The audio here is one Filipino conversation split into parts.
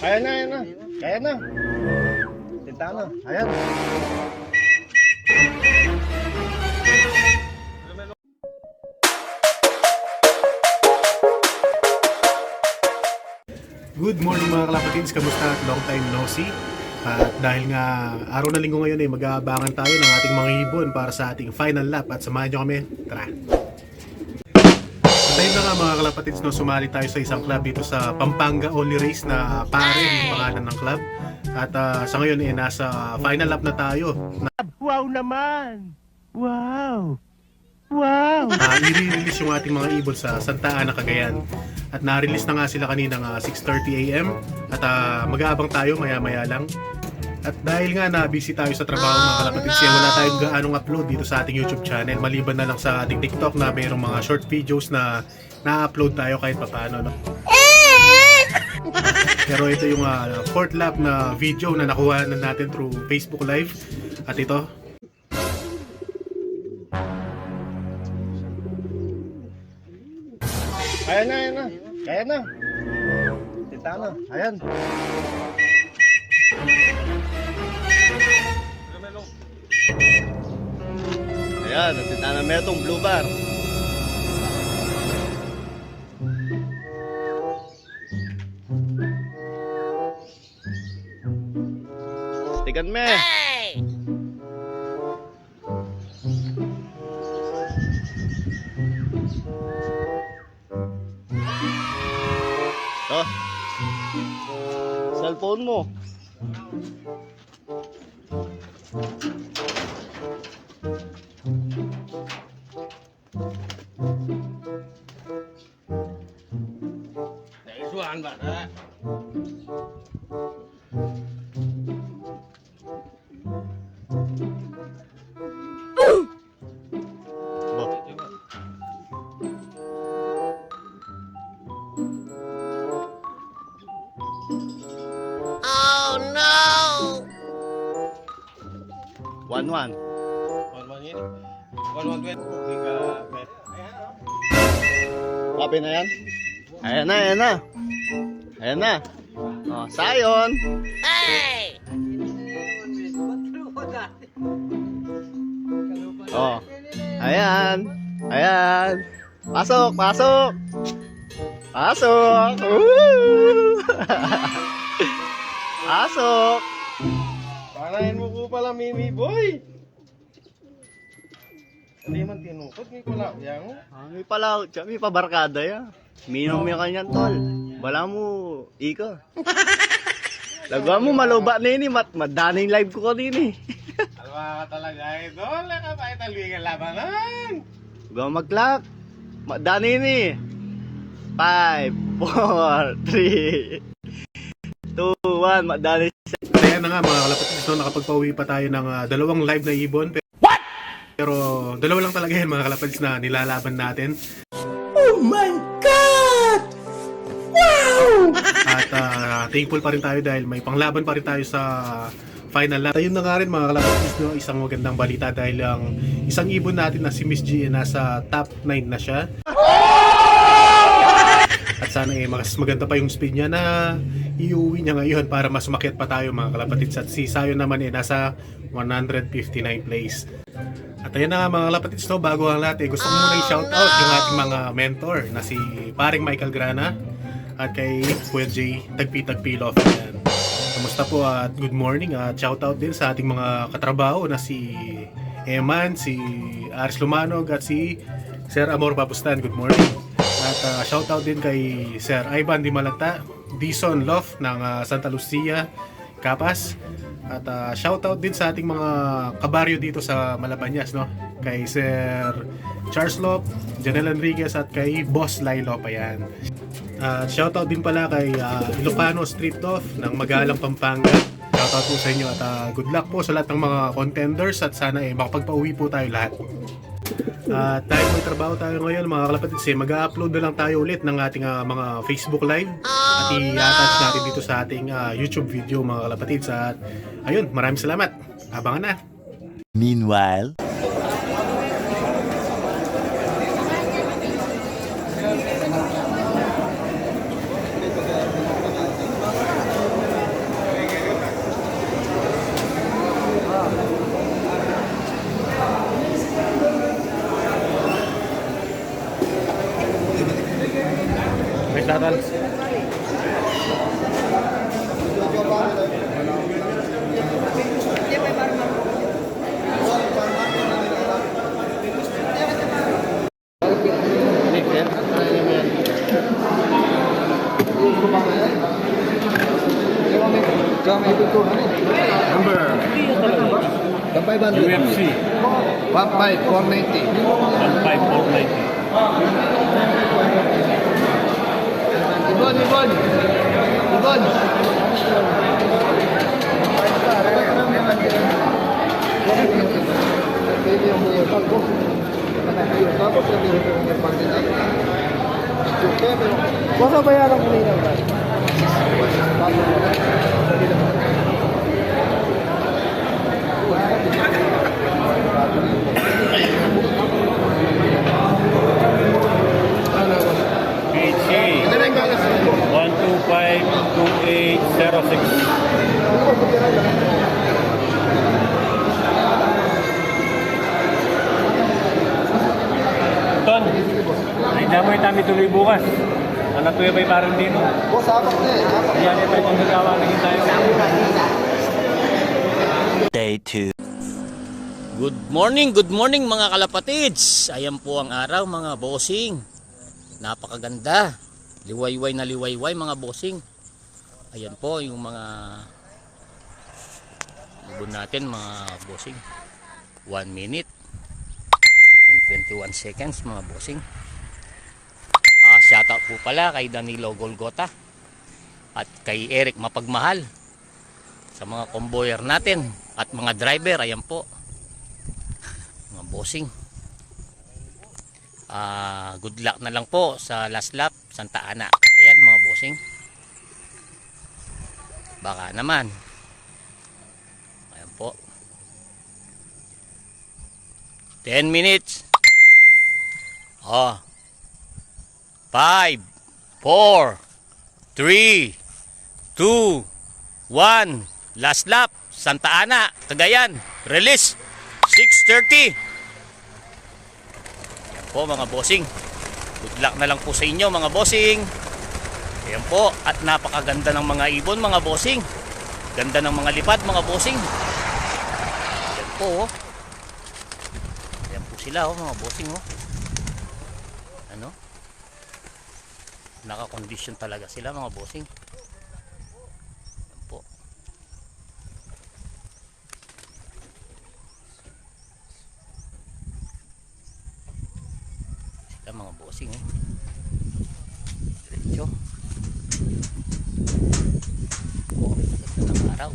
Ayan na, ayan na. Ayan na. Tinta na. Ayan. Good morning mga kalapatids, kamusta at long time no see? At dahil nga araw na linggo ngayon mag-aabangan tayo ng ating mga ibon para sa ating final lap at samahan nyo kami, tara! At ayun na nga mga kalapatids, sumali tayo sa isang club dito sa Pampanga Only Race na Pare yung pangalan ng club. At sa ngayon nasa final lap na tayo. Wow naman! Wow! Wow! I-release yung ating mga ibon sa Santa Ana, Cagayan. At na-release na nga sila kaninang 6:30 AM. At mag-aabang tayo maya-maya lang. At dahil nga na-busy tayo sa trabaho mga kalapatids, wala tayong gaanong upload dito sa ating YouTube channel. Maliban na lang sa ating TikTok na mayroong mga short videos na na-upload tayo kahit papaano. No? Pero ito yung fourth lap na video na nakuha na natin through Facebook Live. At ito, Ayan na, ayan na. Ayan na. Tinta na. Ayan. Ayan, tinta na meron itong blue bar. Tigan me. Oh. Cellphone mo. Naisuan ba na? Oh no! 1-1. 1-1 yun. 1-1-20. Copy na yan? Ayan na, ayan na. Ayan na. Oh, sayon. Hey! Oh. Ayan. Ayan. Pasok, pasok. Pasok. Woo! Pasok. Panahin mo ko pala, Mimi Boy. Hindi man tinukot, may pala yang. May pala, may pabarkada ya. Minom yung kanyan tol. Wala mo, ika. Lagwa mo, maluba na yun madaning live ko kanini. Alwa ka talaga, idol. Ka pa italwigan labanan. Lagwa mag-clock. Madani ni. 5, 4, 3, 2, 1. Madani. kaya na nga mga kalapatids, nakapagpauwi pa tayo ng dalawang live na ibon. Pero dalawa lang talaga yan mga kalapatids na nilalaban natin. Oh my God! Wow! At thankful pa rin tayo dahil may panglaban pa rin tayo sa final lap. Ayun na nga rin mga kalapatids, isang magandang balita dahil ang isang ibon natin na si Miss G nasa top 9 na siya. At sana mas maganda pa yung speed niya na iuwi niya ngayon para mas makiat pa tayo mga kalapatids. At si Sayon naman nasa 159 place. At ayun na nga mga kalapatids, bago ang lahat gusto ko muna i-shoutout yung ating mga mentor na si paring Michael Grana at kay Kuya J Tagpi Love. Kamusta po at good morning at shoutout din sa ating mga katrabaho na si Eman, si Aris Lumanog at si Sir Amor Papustan. Good morning. At shoutout din kay Sir Ivan Di Malata, Dison Love ng Santa Lucia, Capas. At shoutout din sa ating mga kabaryo dito sa Malabañas, kay Sir Charles Lop, Janelle Enriquez at kay Boss Lilo pa yan. At shoutout din pala kay Ilocano Street Off ng Magalang, Pampanga. Shoutout po sa inyo at good luck po sa lahat ng mga contenders at sana makapagpauwi po tayo lahat. At dahil may trabaho tayo ngayon mga kalapatids, mag-upload na lang tayo ulit ng ating mga Facebook Live at i-attach natin dito sa ating YouTube video mga kalapatids. At ayun, maraming salamat. Abangan na. Meanwhile, Tatal. Number UFC 15490. 15490. Ibon. Basta bayaran ko nila ba? PG 1252806. Ton, ay damoy kami tuloy bukas. Ano tuloy ba'y parang dito? Boss, apak na eh. Yan ito yung nagawa naging tayo. Day 2. Good morning mga kalapatids. Ayan po ang araw mga bossing. Napakaganda. Liwayway na liwayway mga bossing. Ayan po yung mga ibon natin mga bossing. 1 minute and 21 seconds mga bossing. Shout out po pala kay Danilo Golgota at kay Eric Mapagmahal sa mga convoyer natin at mga driver. Ayan po mga bossing. Good luck na lang po sa last lap Santa Ana. Ayan mga bossing. Baka naman. Ayan po. 10 minutes. 5, 4, 3, 2, 1. Last lap Santa Ana, Cagayan. Release 6:30. Ayan po mga bossing. Good luck na lang po sa inyo mga bossing. Ayan po. At napakaganda ng mga ibon mga bossing. Ganda ng mga lipad mga bossing. Ayan po. Ayan po sila mga bossing. Ano? Naka-condition talaga sila mga bossing. Ayan po. Sila mga bossing diretso. Ganda ng araw.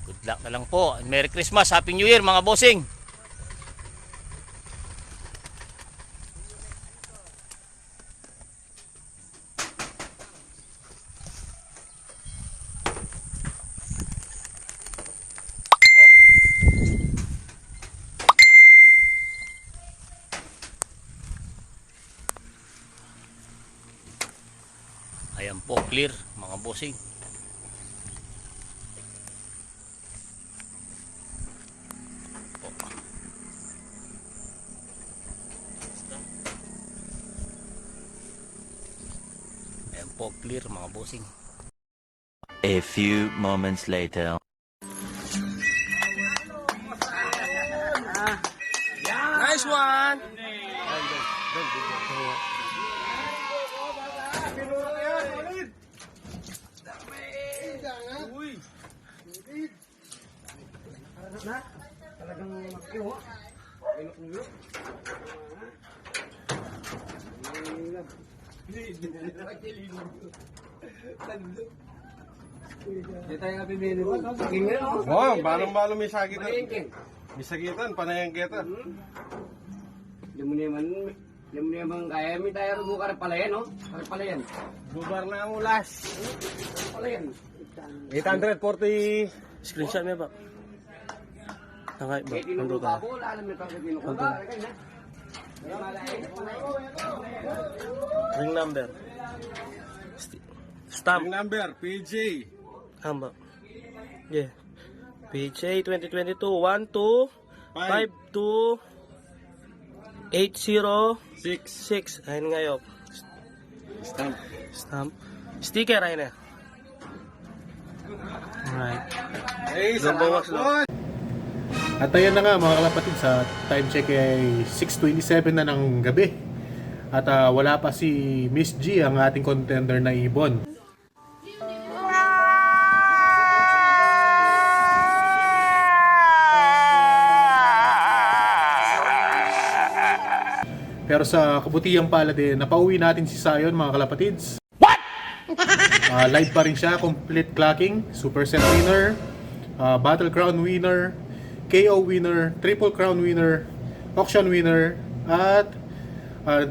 Good luck na lang po. Merry Christmas, Happy New Year mga bossing. Ayan po, clear mga bossing. Ayan po, clear mga bossing. A few moments later. Nice one! Oh, balong-balong may sagitan. May sagitan, panayang kita. Naman kaya mi tayo rugo ka palayan, no? Palayan. Bubar na ang ulas. Palayan. 840. Screenshot mo ba? Tangay ba? Nandun ka. Ring number. Stamp. Yung number, PJ. Hamba. Yeah. PJ 2022 12 52 80 6. 6. Ayun ngayon. Stamp. Sticker ayun na. Alright. Lumbawas lang. At ayan na nga mga kalapatid, sa time check ay 6:27 na ng gabi. At wala pa si Miss G, ang ating contender na ibon. Pero sa kabutihang palad napauwi natin si Sayon mga kalapatids. What? Live pa rin siya, complete clocking, super set winner, battle crown winner, KO winner, triple crown winner, auction winner, at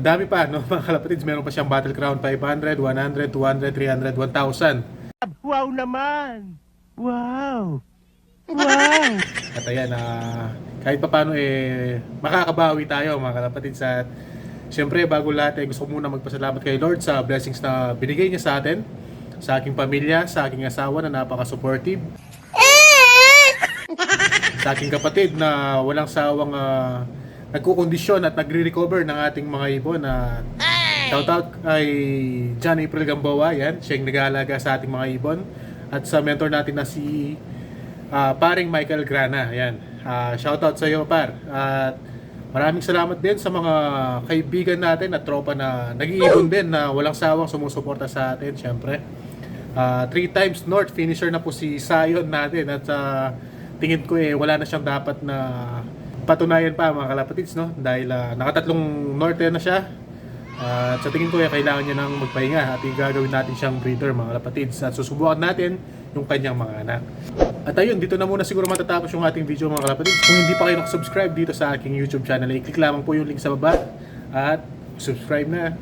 dami pa no mga kalapatids. Meron pa siyang battle crown 500, 100, 200, 300, 1,000. Wow naman! Wow! Wow! At ayan, kahit pa paano makakabawi tayo mga kalapatids. At siyempre bago lahat gusto ko muna magpasalamat kay Lord sa blessings na binigay niya sa atin, sa aking pamilya, sa aking asawa na napaka-supportive, sa aking kapatid na walang sawang nagkukondisyon at nagre-recover ng ating mga ibon. Shoutout kay John April Gamboa, yan, siya yung nag-aalaga sa ating mga ibon. At sa mentor natin na si paring Michael Grana, yan. Shoutout sa iyo, par. At maraming salamat din sa mga kaibigan natin at tropa na nag-iibon din na walang sawang sumusuporta sa atin, syempre. 3 times North finisher na po si Sayon natin. At tingin ko wala na siyang dapat na patunayan pa mga kalapatids, no? Dahil nakatatlong North na siya. At sa tingin ko kailangan niya nang magpahinga at gagawin natin siyang breeder mga kalapatids. At susubukan natin yung kanyang mga anak. At ayun, dito na muna siguro matatapos yung ating video mga kalapatids. Kung hindi pa kayo nakasubscribe dito sa aking YouTube channel, i-click lamang po yung link sa baba at subscribe na.